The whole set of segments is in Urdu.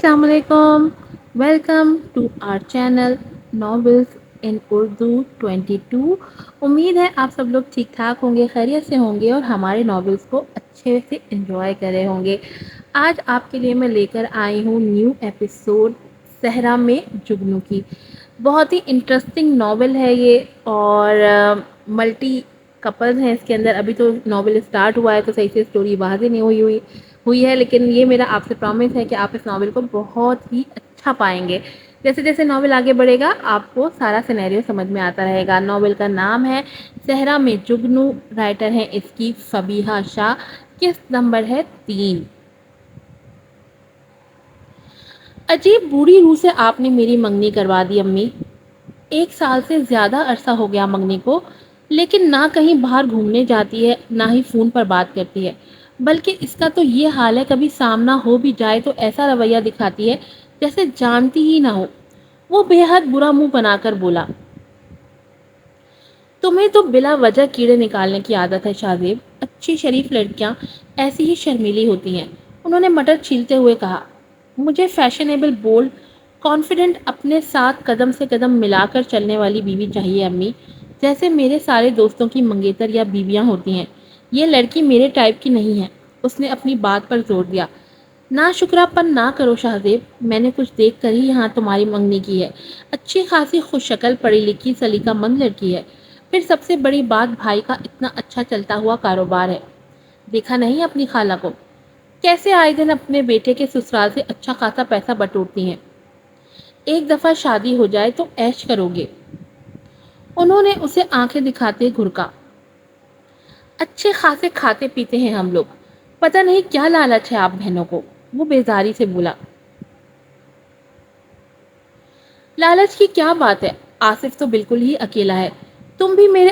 السلام علیکم. Welcome to our channel novels in Urdu 22. امید ہے آپ سب لوگ ٹھیک ٹھاک ہوں گے, خیریت سے ہوں گے اور ہمارے ناولس کو اچھے سے انجوائے کر رہے ہوں گے. آج آپ کے لیے میں لے کر آئی ہوں نیو ایپیسوڈ صحرا میں جگنو کی. بہت ہی انٹرسٹنگ ناول ہے یہ اور ملٹی کپلز ہیں اس کے اندر. ابھی تو ناول اسٹارٹ ہوا ہے تو صحیح سے اسٹوری واضح نہیں ہوئی ہے, لیکن یہ میرا آپ سے پرومس ہے کہ آپ اس ناول کو بہت ہی اچھا پائیں گے. جیسے جیسے ناول آگے بڑھے گا آپ کو سارا سینیریو سمجھ میں آتا رہے گا. ناول کا نام ہے صحرا میں جگنو, رائٹر ہے اس کی فبیہہ شاہ, قسط نمبر ہے 3. عجیب بوڑھی روح سے آپ نے میری منگنی کروا دی امی. 1 سال سے زیادہ عرصہ ہو گیا منگنی کو, لیکن نہ کہیں باہر گھومنے جاتی ہے نہ ہی فون پر بات کرتی ہے. بلکہ اس کا تو یہ حال ہے, کبھی سامنا ہو بھی جائے تو ایسا رویہ دکھاتی ہے جیسے جانتی ہی نہ ہو. وہ بے حد برا منہ بنا کر بولا, تمہیں تو بلا وجہ کیڑے نکالنے کی عادت ہے شاہزیب. اچھی شریف لڑکیاں ایسی ہی شرمیلی ہوتی ہیں. انہوں نے مٹر چھیلتے ہوئے کہا. مجھے فیشنیبل, بولڈ, کانفیڈنٹ, اپنے ساتھ قدم سے قدم ملا کر چلنے والی بیوی چاہیے امی, جیسے میرے سارے دوستوں کی منگیتر یا بیویاں ہوتی ہیں. یہ لڑکی میرے ٹائپ کی نہیں ہے. اس نے اپنی بات پر زور دیا. نہ شکرا پن نہ کرو شاہزیب, میں نے کچھ دیکھ کر ہی یہاں تمہاری منگنی کی ہے. اچھی خاصی خوش شکل, پڑھی لکھی, سلیقہ مند لڑکی ہے. پھر سب سے بڑی بات, بھائی کا اتنا اچھا چلتا ہوا کاروبار ہے. دیکھا نہیں اپنی خالہ کو, کیسے آئے دن اپنے بیٹے کے سسرال سے اچھا خاصا پیسہ بٹورتی ہیں. ایک دفعہ شادی ہو جائے تو عیش کرو گے. انہوں نے اسے آنکھیں دکھاتے گھرکا. اچھے خاصے کھاتے پیتے ہیں ہم لوگ, پتہ نہیں کیا لالچ ہے آپ بہنوں کو, وہ بیزاری سے بولا. لالچ کی کیا بات ہے, آصف تو بالکل ہی اکیلا ہے. تم بھی میرے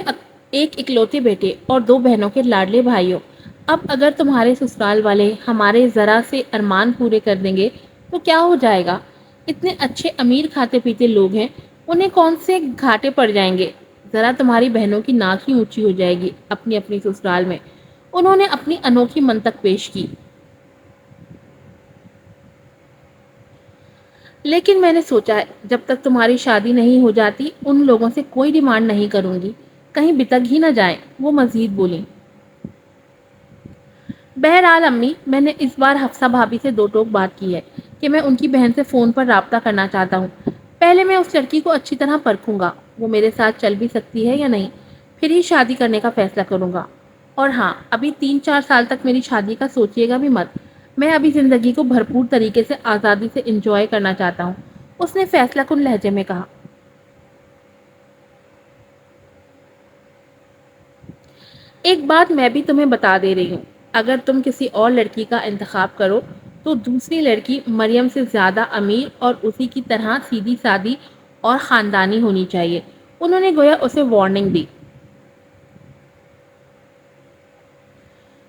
ایک اکلوتے بیٹے اور 2 بہنوں کے لاڈلے بھائی ہو. اب اگر تمہارے سسرال والے ہمارے ذرا سے ارمان پورے کر دیں گے تو کیا ہو جائے گا. اتنے اچھے امیر کھاتے پیتے لوگ ہیں, انہیں کون سے گھاٹے پڑ جائیں گے. ذرا تمہاری بہنوں کی ناک ہی اونچی ہو جائے گی اپنی اپنی سسرال میں. انہوں نے اپنی انوکھی منطق پیش کی. لیکن میں نے سوچا ہے جب تک تمہاری شادی نہیں ہو جاتی ان لوگوں سے کوئی ڈیمانڈ نہیں کروں گی, کہیں بتک ہی نہ جائیں, وہ مزید بولی. بہرحال امی, میں نے اس بار حفصہ بھابھی سے 2 ٹوک بات کی ہے کہ میں ان کی بہن سے فون پر رابطہ کرنا چاہتا ہوں. پہلے میں اس لڑکی کو اچھی طرح پرکھوں گا, وہ میرے ساتھ چل بھی سکتی ہے یا نہیں, پھر ہی شادی کرنے کا فیصلہ کروں گا. اور ہاں, ابھی 3-4 سال تک میری شادی کا سوچیے گا بھی مت. میں ابھی زندگی کو بھرپور طریقے سے آزادی سے انجوائے کرنا چاہتا ہوں, اس نے فیصلہ کن لہجے میں کہا. ایک بات میں بھی تمہیں بتا دے رہی ہوں, اگر تم کسی اور لڑکی کا انتخاب کرو تو دوسری لڑکی مریم سے زیادہ امیر اور اسی کی طرح سیدھی سادی اور خاندانی ہونی چاہیے. انہوں نے گویا اسے وارننگ دی.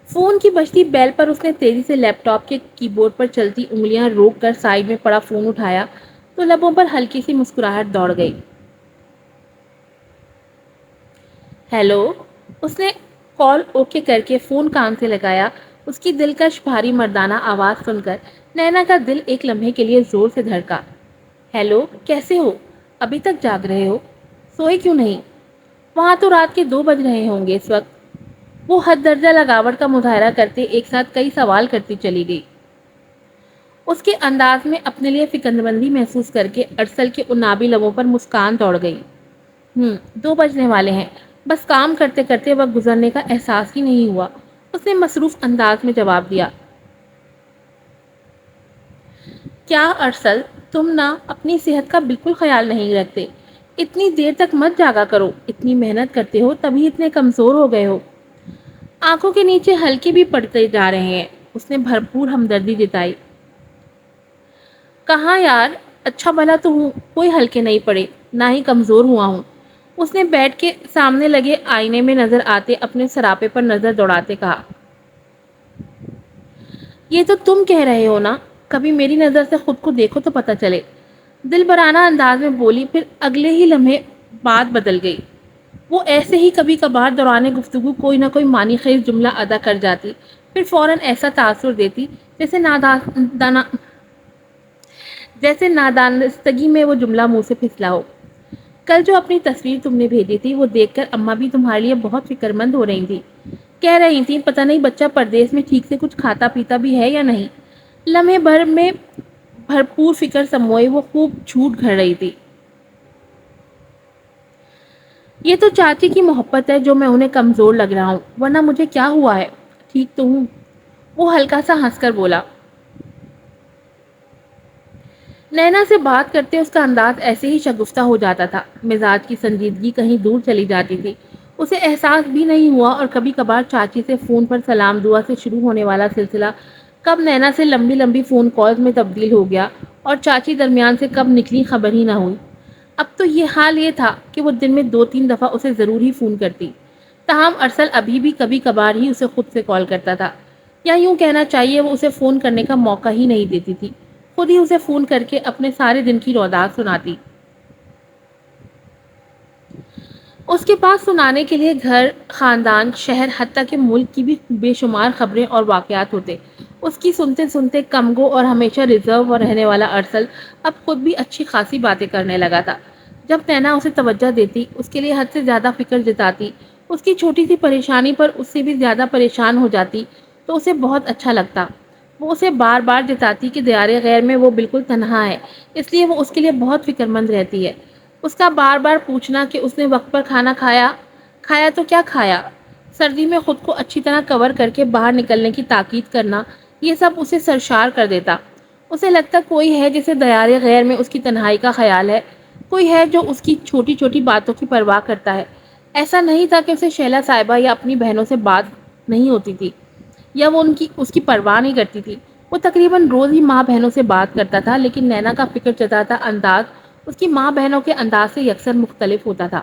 فون کی بجتی بیل پر اس نے تیزی سے لیپ ٹاپ کے کی بورڈ پر چلتی انگلیاں روک کر سائیڈ میں پڑا فون اٹھایا تو لبوں پر ہلکی سی مسکراہٹ دوڑ گئی. ہیلو, اس نے کال اوکے کر کے فون کان سے لگایا. اس کی دلکش بھاری مردانہ آواز سن کر نینا کا دل ایک لمحے کے لیے زور سے دھڑکا. ہیلو, کیسے ہو, ابھی تک جاگ رہے ہو, سوئے کیوں نہیں؟ وہاں تو رات کے 2 بج رہے ہوں گے اس وقت. وہ حد درجہ لگاوٹ کا مظاہرہ کرتے ایک ساتھ کئی سوال کرتی چلی گئی. اس کے انداز میں اپنے لیے فکرمندی محسوس کر کے ارسل کے انابی لبوں پر مسکان دوڑ گئی. 2 بجنے والے ہیں, بس کام کرتے کرتے وقت گزرنے کا احساس ہی نہیں ہوا, اس نے مصروف انداز میں جواب دیا. کیا ارسل, تم نہ اپنی صحت کا بالکل خیال نہیں رکھتے. اتنی دیر تک مت جاگا کرو, اتنی محنت کرتے ہو تبھی اتنے کمزور ہو گئے ہو. آنکھوں کے نیچے ہلکے بھی پڑتے جا رہے ہیں, اس نے بھرپور ہمدردی جتائی. کہاں یار, اچھا بھلا تو ہوں, کوئی ہلکے نہیں پڑے, نہ ہی کمزور ہوا ہوں. اس نے بیڈ کے سامنے لگے آئینے میں نظر آتے اپنے سراپے پر نظر دوڑاتے کہا. یہ تو تم کہہ رہے ہو نا, کبھی میری نظر سے خود کو دیکھو تو پتا چلے. دل برانہ انداز میں بولی, پھر اگلے ہی لمحے بات بدل گئی. وہ ایسے ہی کبھی کبھار دوران گفتگو کوئی نہ کوئی معنی خیز جملہ ادا کر جاتی, پھر فوراً ایسا تاثر دیتی جیسے جیسے نادانستگی میں وہ جملہ منہ سے پھسلا ہو۔ کل جو اپنی تصویر تم نے بھیجی تھی وہ دیکھ کر اماں بھی تمہارے لیے بہت فکر مند ہو رہی تھی۔ کہہ رہی تھیں پتہ نہیں بچہ پردیس میں ٹھیک سے کچھ کھاتا پیتا بھی ہے یا نہیں۔ لمحے بھر میں بھرپور فکر سموئے وہ خوب جھوٹ گھڑ رہی تھی۔ یہ تو چاچی کی محبت ہے جو میں انہیں کمزور لگ رہا ہوں، ورنہ مجھے کیا ہوا ہے، ٹھیک تو ہوں۔ وہ ہلکا سا ہنس کر بولا۔ نینا سے بات کرتے اس کا انداز ایسے ہی شگفتہ ہو جاتا تھا، مزاج کی سنجیدگی کہیں دور چلی جاتی تھی۔ اسے احساس بھی نہیں ہوا اور کبھی کبھار چاچی سے فون پر سلام دعا سے شروع ہونے والا سلسلہ کب نینا سے لمبی لمبی فون کالز میں تبدیل ہو گیا اور چاچی درمیان سے کب نکلی خبر ہی نہ ہوئی۔ اب تو یہ حال یہ تھا کہ وہ دن میں 2-3 دفعہ اسے ضرور ہی فون کرتی، تاہم ارسل ابھی بھی کبھی کبھار ہی اسے خود سے کال کرتا تھا، یا یوں کہنا چاہیے وہ اسے فون کرنے کا موقع ہی نہیں دیتی تھی، خود ہی اسے فون کر کے اپنے سارے دن کی روداد سناتی۔ اس کے پاس سنانے کے لیے گھر، خاندان، شہر، حتیٰ کہ ملک کی بھی بے شمار خبریں اور واقعات ہوتے۔ اس کی سنتے سنتے کمگو اور ہمیشہ ریزرو رہنے والا ارسل اب خود بھی اچھی خاصی باتیں کرنے لگا تھا۔ جب نینا اسے توجہ دیتی، اس کے لیے حد سے زیادہ فکر جتاتی، اس کی چھوٹی سی پریشانی پر اس سے بھی زیادہ پریشان ہو جاتی تو اسے بہت اچھا لگتا۔ وہ اسے بار بار جتاتی کہ دیار غیر میں وہ بالکل تنہا ہے، اس لیے وہ اس کے لیے بہت فکر مند رہتی ہے۔ اس کا بار بار پوچھنا کہ اس نے وقت پر کھانا کھایا، کھایا تو کیا کھایا، سردی میں خود کو اچھی طرح کور کر کے باہر نکلنے کی تاکید کرنا، یہ سب اسے سرشار کر دیتا۔ اسے لگتا کوئی ہے جسے دیار غیر میں اس کی تنہائی کا خیال ہے، کوئی ہے جو اس کی چھوٹی چھوٹی باتوں کی پرواہ کرتا ہے۔ ایسا نہیں تھا کہ اسے شیلا صاحبہ یا اپنی بہنوں سے بات نہیں ہوتی تھی، یا وہ اس کی پرواہ نہیں کرتی تھی۔ وہ تقریباً روز ہی ماں بہنوں سے بات کرتا تھا، لیکن نینا کا فکر جتاتا انداز اس کی ماں بہنوں کے انداز سے یکسر مختلف ہوتا تھا۔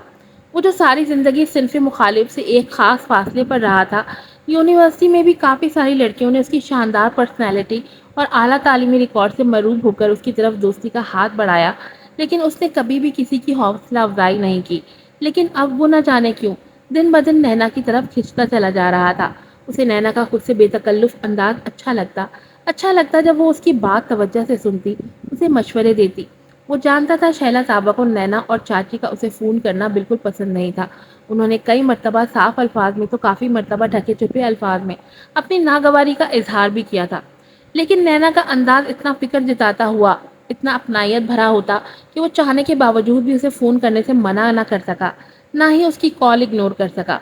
وہ جو ساری زندگی صنف مخالف سے ایک خاص فاصلے پر رہا تھا، یونیورسٹی میں بھی کافی ساری لڑکیوں نے اس کی شاندار پرسنالٹی اور اعلیٰ تعلیمی ریکارڈ سے مرعوب ہو کر اس کی طرف دوستی کا ہاتھ بڑھایا، لیکن اس نے کبھی بھی کسی کی حوصلہ افزائی نہیں کی۔ لیکن اب وہ نہ جانے کیوں دن بدن نینا کی طرف کھنچتا چلا جا رہا تھا۔ اسے نینا کا خود سے بے تکلف انداز اچھا لگتا جب وہ اس کی بات توجہ سے سنتی، اسے مشورے دیتی۔ وہ جانتا تھا شیلا صاحبہ کو نینا اور چاچی کا اسے فون کرنا بالکل پسند نہیں تھا۔ انہوں نے کئی مرتبہ صاف الفاظ میں تو کافی مرتبہ ڈھکے چھپے الفاظ میں اپنی ناگواری کا اظہار بھی کیا تھا، لیکن نینا کا انداز اتنا فکر جتاتا ہوا، اتنا اپنائیت بھرا ہوتا کہ وہ چاہنے کے باوجود بھی اسے فون کرنے سے منع نہ کر سکا، نہ ہی اس کی کال اگنور کر سکا۔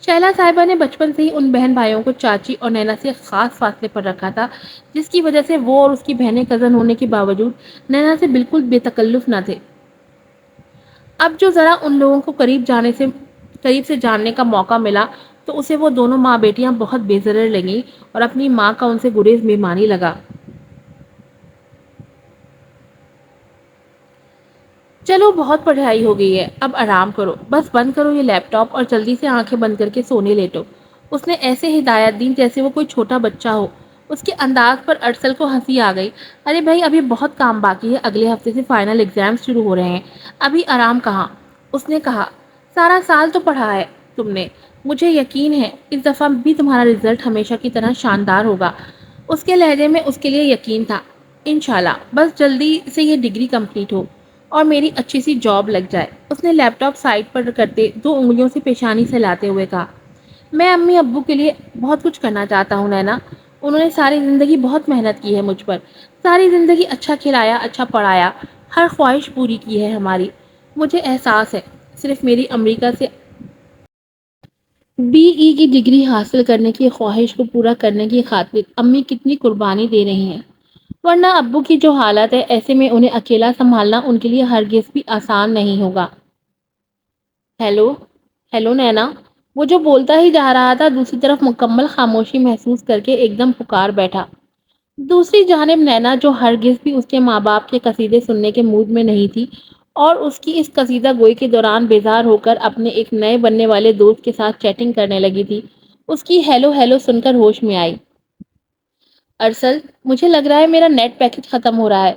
شیلا صاحبہ نے بچپن سے ہی ان بہن بھائیوں کو چاچی اور نینا سے خاص فاصلے پر رکھا تھا، جس کی وجہ سے وہ اور اس کی بہنیں کزن ہونے کے باوجود نینا سے بالکل بے تکلف نہ تھے۔ اب جو ذرا ان لوگوں کو قریب سے جاننے کا موقع ملا تو اسے وہ دونوں ماں بیٹیاں بہت بے ضرر لگیں اور اپنی ماں کا ان سے گریز بےمانی لگا۔ چلو بہت پڑھائی ہو گئی ہے، اب آرام کرو، بس بند کرو یہ لیپ ٹاپ اور جلدی سے آنکھیں بند کر کے سونے لیٹو۔ اس نے ایسے ہدایت دی جیسے وہ کوئی چھوٹا بچہ ہو۔ اس کے انداز پر ارسل کو ہنسی آ گئی۔ ارے بھائی ابھی بہت کام باقی ہے، اگلے ہفتے سے فائنل ایگزامز شروع ہو رہے ہیں، ابھی آرام کہاں؟ اس نے کہا۔ سارا سال تو پڑھا ہے تم نے، مجھے یقین ہے اس دفعہ بھی تمہارا رزلٹ ہمیشہ کی طرح شاندار ہوگا۔ اس کے لہجے میں اس کے لیے یقین تھا۔ انشاءاللہ، بس جلدی سے یہ ڈگری کمپلیٹ ہو اور میری اچھی سی جاب لگ جائے۔ اس نے لیپ ٹاپ سائڈ پر کرتے 2 انگلیوں سے پیشانی سے لاتے ہوئے کہا۔ میں امی ابو کے لیے بہت کچھ کرنا چاہتا ہوں نینا، انہوں نے ساری زندگی بہت محنت کی ہے مجھ پر، ساری زندگی اچھا کھلایا، اچھا پڑھایا، ہر خواہش پوری کی ہے ہماری۔ مجھے احساس ہے صرف میری امریکہ سے BE کی ڈگری حاصل کرنے کی خواہش کو پورا کرنے کی خاطر امی کتنی قربانی دے رہی ہیں، ورنہ ابو کی جو حالت ہے ایسے میں انہیں اکیلا سنبھالنا ان کے لیے ہرگز بھی آسان نہیں ہوگا۔ ہیلو ہیلو نینا، وہ جو بولتا ہی جا رہا تھا دوسری طرف مکمل خاموشی محسوس کر کے ایک دم پکار بیٹھا۔ دوسری جانب نینا جو ہرگز بھی اس کے ماں باپ کے قصیدے سننے کے موڈ میں نہیں تھی اور اس کی اس قصیدہ گوئی کے دوران بیزار ہو کر اپنے ایک نئے بننے والے دوست کے ساتھ چیٹنگ کرنے لگی تھی، اس کی ہیلو ہیلو سن کر ہوش میں آئی۔ ارسل، مجھے لگ رہا ہے میرا نیٹ پیکج ختم ہو رہا ہے،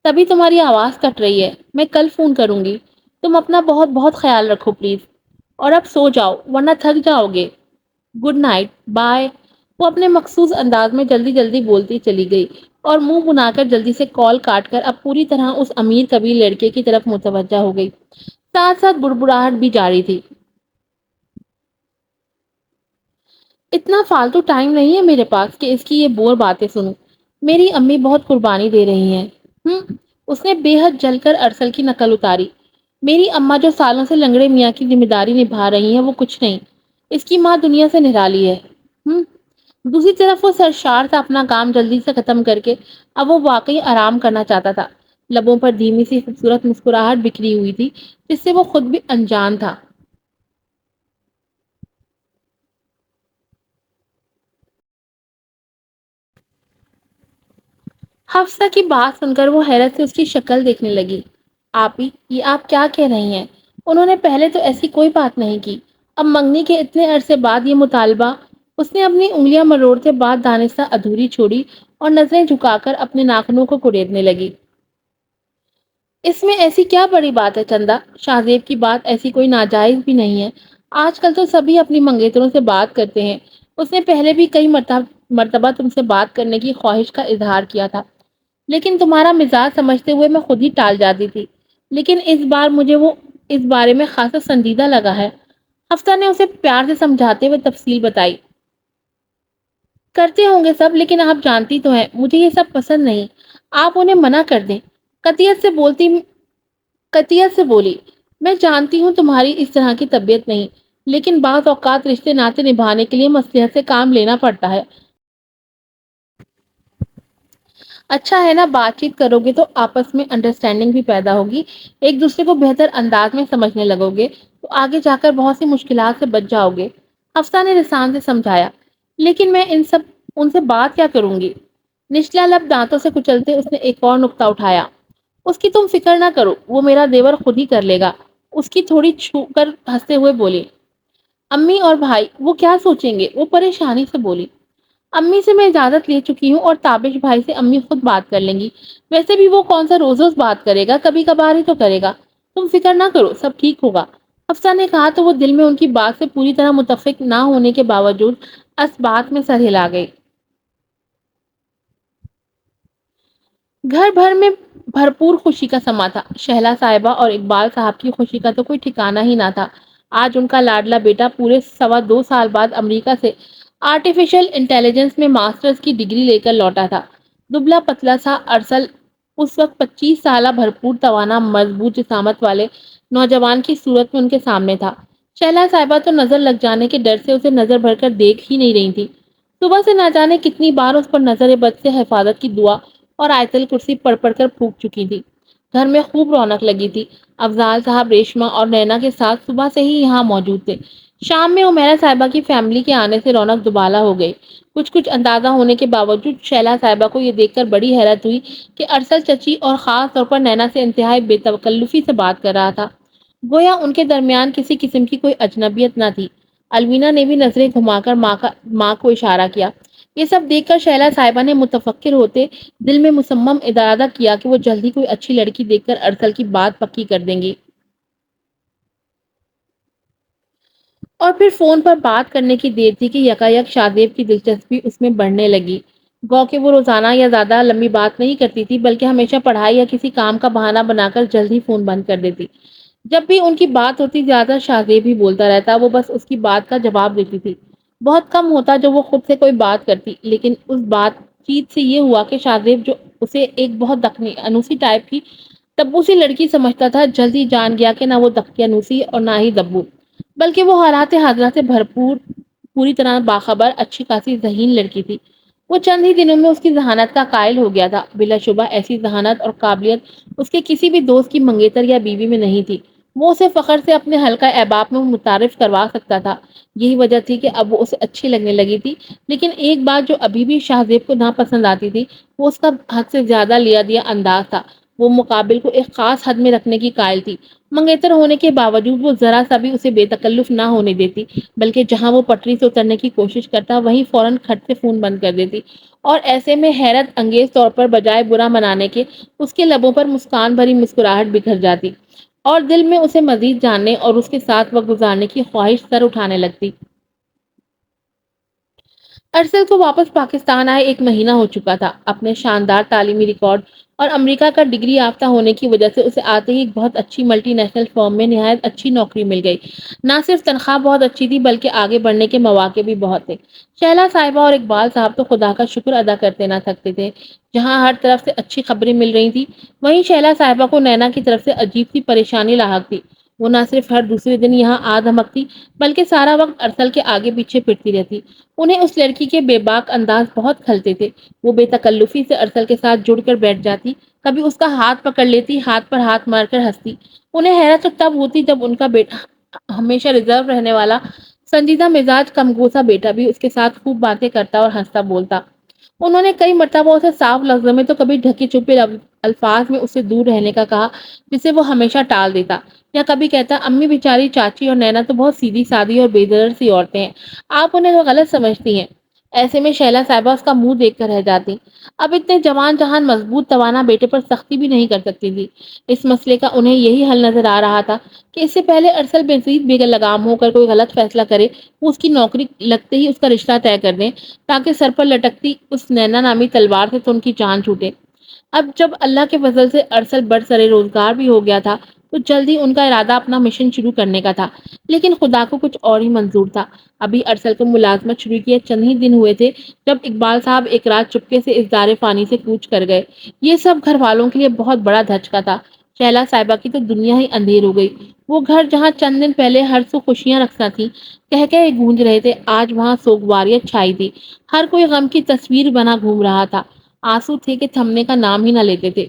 تبھی تمہاری آواز کٹ رہی ہے، میں کل فون کروں گی، تم اپنا بہت بہت خیال رکھو پلیز، اور اب سو جاؤ ورنہ تھک جاؤ گے۔ Good night, bye. وہ اپنے مخصوص انداز میں جلدی جلدی بولتی چلی گئی اور منہ بنا کر جلدی سے کال کاٹ کر اب پوری طرح اس امیر کبیر لڑکے کی طرف متوجہ ہو گئی۔ ساتھ ساتھ بڑبڑاہٹ بھی جاری تھی۔ اتنا فالتو ٹائم نہیں ہے میرے پاس کہ اس کی یہ بور باتیں سنوں۔ میری امی بہت قربانی دے رہی ہیں۔ اس نے بے حد جل کر ارسل کی نقل اتاری۔ میری اماں جو سالوں سے لنگڑے میاں کی ذمہ داری نبھا رہی ہیں وہ کچھ نہیں۔ اس کی ماں دنیا سے نرالی ہے۔ دوسری طرف وہ سرشار تھا اپنا کام جلدی سے ختم کر کے اب وہ واقعی آرام کرنا چاہتا تھا۔ لبوں پر دھیمی سی خوبصورت مسکراہٹ بکھری ہوئی تھی جس سے وہ خود بھی انجان تھا۔ حفصہ کی بات سن کر وہ حیرت سے اس کی شکل دیکھنے لگی۔ آپی، یہ آپ کیا کہہ رہی ہیں؟ انہوں نے پہلے تو ایسی کوئی بات نہیں کی، اب منگنی کے اتنے عرصے بعد یہ مطالبہ؟ اس نے اپنی انگلیاں مروڑتے بعد دانستہ ادھوری چھوڑی اور نظریں جھکا کر اپنے ناخنوں کو کریدنے لگی۔ اس میں ایسی کیا بڑی بات ہے چندا؟ شاہزیب کی بات ایسی کوئی ناجائز بھی نہیں ہے۔ آج کل تو سبھی اپنی منگیتروں سے بات کرتے ہیں۔ اس نے پہلے بھی کئی مرتبہ تم سے بات کرنے کی خواہش کا اظہار کیا تھا، لیکن تمہارا مزاج سمجھتے ہوئے میں خود ہی ٹال جاتی تھی۔ لیکن اس بار مجھے وہ اس بارے میں خاصا سنجیدہ لگا ہے۔ ہفتہ نے اسے پیار سے سمجھاتے ہوئے تفصیل بتائی۔ کرتے ہوں گے سب، لیکن آپ جانتی تو ہیں مجھے یہ سب پسند نہیں۔ آپ انہیں منع کر دیں۔ قطعیت سے بولتی قطعیت سے بولی۔ میں جانتی ہوں تمہاری اس طرح کی طبیعت نہیں، لیکن بعض اوقات رشتے ناطے نبھانے کے لیے مصلحت سے کام لینا پڑتا ہے۔ اچھا ہے نا، بات چیت کرو گے تو آپس میں انڈرسٹینڈنگ بھی پیدا ہوگی، ایک دوسرے کو بہتر انداز میں سمجھنے لگو گے تو آگے جا کر بہت سی مشکلات سے بچ جاؤ گے۔ حفصہ نے رسان سے سمجھایا۔ لیکن میں ان سے بات کیا کروں گی؟ نچلا لب دانتوں سے کچلتے اس نے ایک اور نکتہ اٹھایا۔ اس کی تم فکر نہ کرو، وہ میرا دیور خود ہی کر لے گا۔ اس کی تھوڑی چھو کر ہنستے ہوئے بولے۔ امی اور بھائی وہ کیا سوچیں گے؟ وہ پریشانی سے بولی۔ امی سے میں اجازت لے چکی ہوں اور تابش بھائی سے امی خود بات کر لیں گی۔ ویسے بھی وہ کون سا روز روز بات کرے گا، کبھی کبھار ہی تو کرے گا۔ تم فکر نہ کرو، سب ٹھیک ہوگا۔ حفصہ نے کہا تو وہ دل میں ان کی بات سے پوری طرح متفق نہ ہونے کے باوجود اس بات میں سر ہلا گئی۔ گھر بھر میں بھرپور خوشی کا سما تھا۔ شہلا صاحبہ اور اقبال صاحب کی خوشی کا تو کوئی ٹھکانہ ہی نہ تھا۔ آج ان کا لاڈلا بیٹا پورے 2.25 سال بعد امریکہ سے آرٹیفیشل انٹیلیجنس میں ماسٹرز کی ڈگری لے کر لوٹا تھا۔ دبلا پتلا سا ارسل اس وقت 25 سالہ بھرپور توانا مضبوط جسامت والے نوجوان کی صورت میں ان کے سامنے تھا۔ شہلا صاحبہ تو نظر لگ جانے کے ڈر سے اسے نظر بھر کر دیکھ ہی نہیں رہی تھی۔ صبح سے نہ جانے کتنی بار اس پر نظر بد سے حفاظت کی دعا اور آیت الکرسی پڑھ پڑھ کر پھونک چکی تھی۔ گھر میں خوب رونق لگی تھی۔ افضال صاحب ریشمہ اور نینا کے ساتھ صبح سے ہی یہاں موجود تھے۔ شام میں عمیرہ صاحبہ کی فیملی کے آنے سے رونق دوبالا ہو گئی۔ کچھ اندازہ ہونے کے باوجود شیلا صاحبہ کو یہ دیکھ کر بڑی حیرت ہوئی کہ ارسل چچی اور خاص طور پر نینا سے انتہائی بے تکلفی سے بات کر رہا تھا، گویا ان کے درمیان کسی قسم کی کوئی اجنبیت نہ تھی۔ الوینا نے بھی نظریں گھما کر ماں کو اشارہ کیا۔ یہ سب دیکھ کر شیلا صاحبہ نے متفکر ہوتے دل میں مصمم ارادہ کیا کہ وہ جلدی کوئی اچھی لڑکی دیکھ کر ارسل کی بات پکی کر دیں گی۔ اور پھر فون پر بات کرنے کی دیر تھی کہ یکایک شادیب کی دلچسپی اس میں بڑھنے لگی۔ گو کہ وہ روزانہ یا زیادہ لمبی بات نہیں کرتی تھی، بلکہ ہمیشہ پڑھائی یا کسی کام کا بہانہ بنا کر جلد ہی فون بند کر دیتی۔ جب بھی ان کی بات ہوتی زیادہ شادیب ہی بولتا رہتا، وہ بس اس کی بات کا جواب دیتی تھی۔ بہت کم ہوتا جو وہ خود سے کوئی بات کرتی، لیکن اس بات چیت سے یہ ہوا کہ شادیب جو اسے ایک بہت دکنی انوسی ٹائپ کی دبو سی لڑکی سمجھتا تھا، جلد ہی جان گیا کہ نہ وہ دکی انوسی اور نہ ہی دبو، بلکہ وہ حالات حاضرہ سے بھرپور پوری طرح باخبر اچھی خاصی ذہین لڑکی تھی۔ وہ چند ہی دنوں میں اس کی ذہانت کا قائل ہو گیا تھا۔ بلا شبہ ایسی ذہانت اور قابلیت اس کے کسی بھی دوست کی منگیتر یا بیوی میں نہیں تھی۔ وہ اسے فخر سے اپنے حلقہ احباب میں متعارف کروا سکتا تھا۔ یہی وجہ تھی کہ اب وہ اسے اچھی لگنے لگی تھی۔ لیکن ایک بات جو ابھی بھی شاہزیب کو ناپسند آتی تھی، وہ اس کا حد سے زیادہ لیا دیا انداز تھا۔ وہ مقابل کو ایک خاص حد میں رکھنے کی قائل تھی۔ منگیتر ہونے کے باوجود وہ ذرا سا بھی اسے بے تکلف نہ ہونے دیتی، بلکہ جہاں وہ پٹری سے اترنے کی کوشش کرتا وہیں فوراً کھٹ سے فون بند کر دیتی، اور ایسے میں حیرت انگیز طور پر بجائے برا منانے کے اس کے لبوں پر مسکان بھری مسکراہٹ بکھر جاتی، اور دل میں اسے مزید جاننے اور اس کے ساتھ وقت گزارنے کی خواہش سر اٹھانے لگتی۔ ارسل کو واپس پاکستان آئے 1 مہینہ ہو چکا تھا۔ اپنے شاندار تعلیمی ریکارڈ اور امریکہ کا ڈگری یافتہ ہونے کی وجہ سے اسے آتے ہی ایک بہت اچھی ملٹی نیشنل فرم میں نہایت اچھی نوکری مل گئی۔ نہ صرف تنخواہ بہت اچھی تھی بلکہ آگے بڑھنے کے مواقع بھی بہت تھے۔ شہلا صاحبہ اور اقبال صاحب تو خدا کا شکر ادا کرتے نہ تھکتے تھے۔ جہاں ہر طرف سے اچھی خبریں مل رہی تھی، وہیں شہلا صاحبہ کو نینا کی طرف سے عجیب سی پریشانی لاحق تھی۔ وہ نہ صرف ہر دوسرے دن یہاں آ دھمکتی بلکہ سارا وقت ارسل کے آگے پیچھے پھرتی رہتی۔ انہیں اس لڑکی کے بے باک انداز بہت کھلتے تھے۔ وہ بے تکلفی سے ارسل کے ساتھ جڑ کر بیٹھ جاتی، کبھی اس کا ہاتھ پکڑ لیتی، ہاتھ پر ہاتھ مار کر ہنستی۔ انہیں حیرت تو تب ہوتی جب ان کا بیٹا، ہمیشہ ریزرو رہنے والا سنجیدہ مزاج کم گوسا بیٹا بھی اس کے ساتھ خوب باتیں کرتا اور ہنستا بولتا۔ انہوں نے کئی مرتبہ اسے صاف لفظوں میں تو کبھی ڈھکے چھپے الفاظ میں اس سے دور رہنے کا کہا، جسے وہ ہمیشہ ٹال دیتا، یا کبھی کہتا امی بیچاری چاچی اور نینا تو بہت سیدھی سادی اور بے ضرر سی عورتیں ہیں، آپ انہیں تو غلط سمجھتی ہیں۔ ایسے میں شیلا صاحبہ اس کا منہ دیکھ کر رہ جاتی۔ اب اتنے جوان جہان مضبوط توانا بیٹے پر سختی بھی نہیں کر سکتی تھی۔ اس مسئلے کا انہیں یہی حل نظر آ رہا تھا کہ اس سے پہلے ارسل مزید بے لگام ہو کر کوئی غلط فیصلہ کرے، وہ اس کی نوکری لگتے ہی اس کا رشتہ طے کر دیں، تاکہ سر پر لٹکتی اس نینا نامی تلوار سے تو ان کی جان چھوٹے۔ اب جب اللہ کے فضل سے ارسل برسر روزگار بھی ہو گیا تھا تو جلدی ان کا ارادہ اپنا مشن شروع کرنے کا تھا، لیکن خدا کو کچھ اور ہی منظور تھا۔ ابھی ارسل کو ملازمت شروع کیے چند ہی دن ہوئے تھے جب اقبال صاحب ایک رات چپکے سے اس دار فانی سے کوچ کر گئے۔ یہ سب گھر والوں کے لیے بہت بڑا دھچکا تھا۔ شیلا صاحبہ کی تو دنیا ہی اندھیر ہو گئی۔ وہ گھر جہاں چند دن پہلے ہر سو خوشیاں رکھتا تھی، کہہ کہہ گونج رہے تھے، آج وہاں سوگواریت چھائی تھی۔ ہر کوئی غم کی تصویر بنا گھوم رہا تھا۔ آنسو تھے کہ تھمنے کا نام ہی نہ لیتے تھے۔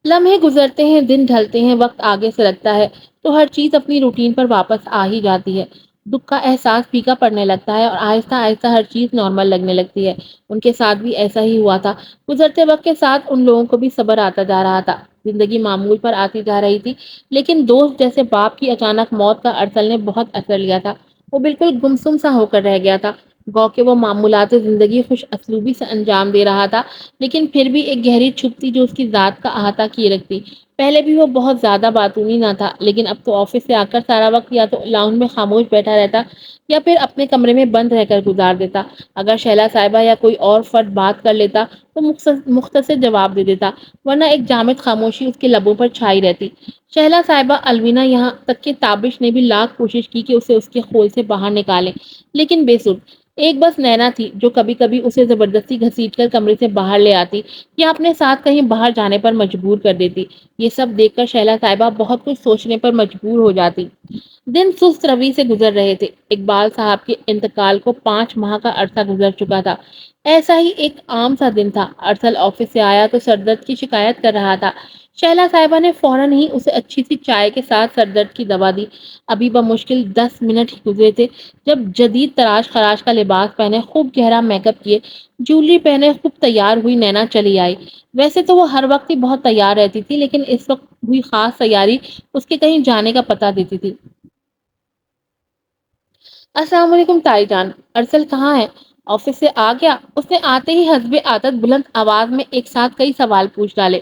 لمحے گزرتے ہیں، دن ڈھلتے ہیں، وقت آگے سے لگتا ہے تو ہر چیز اپنی روٹین پر واپس آ ہی جاتی ہے۔ دکھ کا احساس پھیکا پڑنے لگتا ہے اور آہستہ آہستہ ہر چیز نارمل لگنے لگتی ہے۔ ان کے ساتھ بھی ایسا ہی ہوا تھا۔ گزرتے وقت کے ساتھ ان لوگوں کو بھی صبر آتا جا رہا تھا۔ زندگی معمول پر آتی جا رہی تھی، لیکن دوست جیسے باپ کی اچانک موت کا ارسل نے بہت اثر لیا تھا۔ وہ بالکل گمسم سا ہو کر رہ گیا تھا۔ گو کہ وہ معمولات زندگی خوش اسلوبی سے انجام دے رہا تھا، لیکن پھر بھی ایک گہری چھپ تھی جو اس کی ذات کا احاطہ کیے رکھتی۔ پہلے بھی وہ بہت زیادہ باتونی نہ تھا، لیکن اب تو آفس سے آ کر سارا وقت یا تو لاؤنج میں خاموش بیٹھا رہتا یا پھر اپنے کمرے میں بند رہ کر گزار دیتا۔ اگر شیلا صاحبہ یا کوئی اور فرد بات کر لیتا تو مختصر جواب دے دیتا، ورنہ ایک جامد خاموشی اس کے لبوں پر چھائی رہتی۔ شہلا صاحبہ الوینا یہاں تک کہ تابش نے بھی لاکھ کوشش کی کہ اسے اس کے خول سے باہر نکالے، لیکن بے سود۔ ایک بس نینا تھی جو کبھی کبھی اسے زبردستی گھسیٹ کر کمرے سے باہر لے آتی یا اپنے ساتھ کہیں باہر جانے پر مجبور کر دیتی۔ یہ سب دیکھ کر شیلا صاحبہ بہت کچھ سوچنے پر مجبور ہو جاتی۔ دن سست روی سے گزر رہے تھے۔ اقبال صاحب کے انتقال کو 5 ماہ کا عرصہ گزر چکا تھا۔ ایسا ہی ایک عام سا دن تھا۔ ارسل آفس سے آیا تو سر درد کی شکایت کر رہا تھا۔ شیلا صاحبہ نے فوراً ہی اسے اچھی سی چائے کے ساتھ سر درد کی دوا دی۔ ابھی بمشکل 10 منٹ ہی گزرے تھے جب جدید تراش خراش کا لباس پہنے، خوب گہرا میک اپ کیے، جویلری پہنے خوب تیار ہوئی نینا چلی آئی۔ ویسے تو وہ ہر وقت ہی بہت تیار رہتی تھی، لیکن اس وقت ہوئی خاص تیاری اس کے کہیں جانے کا پتہ دیتی تھی۔ السلام علیکم تائی جان، ارسل کہاں ہے؟ آفس سے آ گیا؟ اس نے آتے ہی حسب عادت بلند آواز میں ایک ساتھ کئی سوال پوچھ ڈالے۔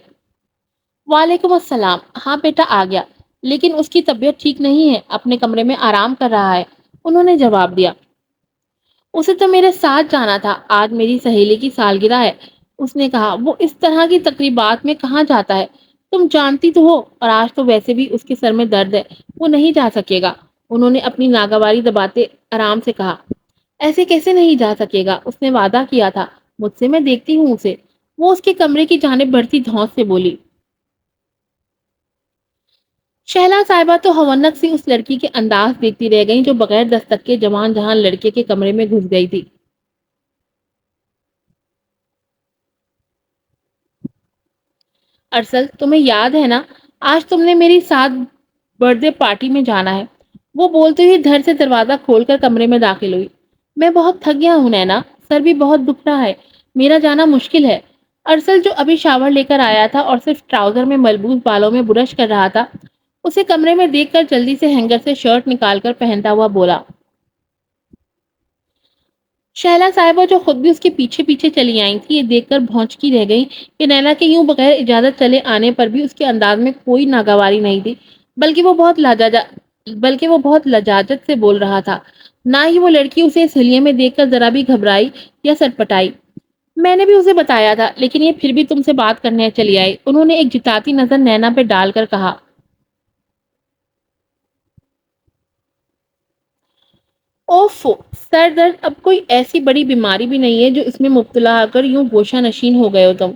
وعلیکم السلام، ہاں بیٹا آ گیا، لیکن اس کی طبیعت ٹھیک نہیں ہے، اپنے کمرے میں آرام کر رہا ہے، انہوں نے جواب دیا۔ اسے تو میرے ساتھ جانا تھا، آج میری سہیلی کی سالگرہ ہے، اس نے کہا۔ وہ اس طرح کی تقریبات میں کہاں جاتا ہے؟ تم جانتی تو ہو، اور آج تو ویسے بھی اس کے سر میں درد ہے، وہ نہیں جا سکے گا، انہوں نے اپنی ناگواری دباتے آرام سے کہا۔ ایسے کیسے نہیں جا سکے گا؟ اس نے وعدہ کیا تھا مجھ سے، میں دیکھتی ہوں اسے، وہ اس کے کمرے کی جانب بڑھتی دھونس سے بولی۔ شہلا صاحبہ تو حونک سی اس لڑکی کے انداز دیکھتی رہ گئیں جو بغیر دستک کے جوان جہاں لڑکے کے کمرے میں گھس گئی تھی۔ ارسل، تمہیں یاد ہے نا، آج تم نے میری ساتھ برتھ ڈے پارٹی میں جانا ہے، وہ بولتے ہوئے دھر سے دروازہ کھول کر کمرے میں داخل ہوئی۔ میں بہت تھک گیا ہوں نینا، سر بھی بہت دکھ رہا ہے، میرا جانا مشکل ہے۔ ارسل جو ابھی شاور لے کر آیا تھا اور صرف ٹراؤزر میں ملبوس بالوں میں برش کر رہا تھا، اسے کمرے میں دیکھ کر جلدی سے ہینگر سے شرٹ نکال کر پہنتا ہوا بولا۔ شہلا صاحبہ جو خود بھی اس کے پیچھے پیچھے چلی آئی تھی، یہ دیکھ کر بھونچکی رہ گئی کہ نینا کے یوں بغیر اجازت چلے آنے پر بھی اس کے انداز میں کوئی ناگواری نہیں تھی، بلکہ وہ بہت بلکہ وہ بہت لجاجت سے بول رہا تھا۔ نہ ہی وہ لڑکی اسے اس حلیے میں دیکھ کر ذرا بھی گھبرائی یا سٹپٹائی۔ میں نے بھی اسے بتایا تھا، لیکن یہ پھر بھی تم سے بات کرنے چلی آئی، انہوں نے ایک جتاتی نظر نینا پہ ڈال کر کہا۔ اوفو، سر درد اب کوئی ایسی بڑی بیماری بھی نہیں ہے جو اس میں مبتلا ہو کر یوں گوشہ نشین ہو گئے ہو تم۔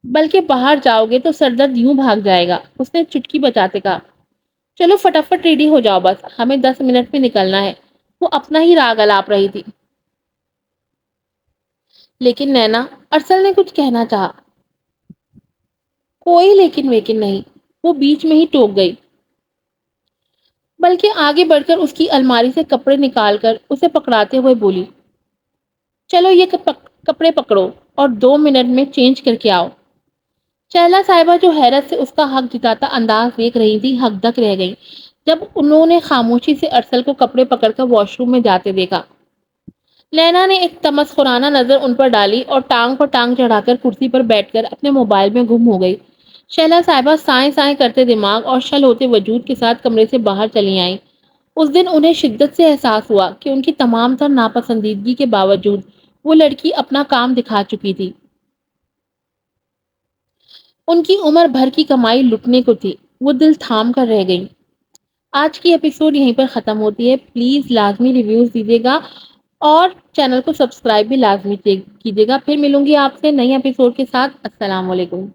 بلکہ باہر جاؤ گے تو سر درد یوں بھاگ جائے گا، اس نے چٹکی بجاتے کہا۔ چلو فٹافٹ ریڈی ہو جاؤ، بس ہمیں 10 منٹ میں نکلنا ہے۔ وہ اپنا ہی راگ الاپ رہی تھی۔ لیکن نینا، ارسل نے کچھ کہنا چاہا۔ کوئی لیکن ویکن نہیں، وہ بیچ میں ہی ٹوک گئی، بلکہ آگے بڑھ کر اس کی الماری سے کپڑے نکال کر اسے پکڑاتے ہوئے بولی۔ چلو یہ کپڑے پکڑو اور 2 منٹ میں چینج کر کے آؤ۔ شہلا صاحبہ جو حیرت سے اس کا حق جتاتا انداز دیکھ رہی تھی، حق دک رہ گئی جب انہوں نے خاموشی سے ارسل کو کپڑے پکڑ کر واش روم میں جاتے دیکھا۔ لینا نے ایک تمسخرانہ نظر ان پر ڈالی اور ٹانگ پر ٹانگ چڑھا کر کرسی پر بیٹھ کر اپنے موبائل میں گم ہو گئی۔ شہلا صاحبہ سائیں سائیں کرتے دماغ اور شل ہوتے وجود کے ساتھ کمرے سے باہر چلی آئیں۔ اس دن انہیں شدت سے احساس ہوا کہ ان کی تمام تر ناپسندیدگی کے باوجود وہ لڑکی اپنا کام دکھا چکی تھی۔ ان کی عمر بھر کی کمائی لٹنے کو تھی، وہ دل تھام کر رہ گئی۔ آج کی ایپیسوڈ یہیں پر ختم ہوتی ہے۔ پلیز لازمی ریویوز دیجیے گا اور چینل کو سبسکرائب بھی لازمی کیجیے گا۔ پھر ملوں گی آپ سے نئی ایپیسوڈ کے ساتھ۔ السلام علیکم۔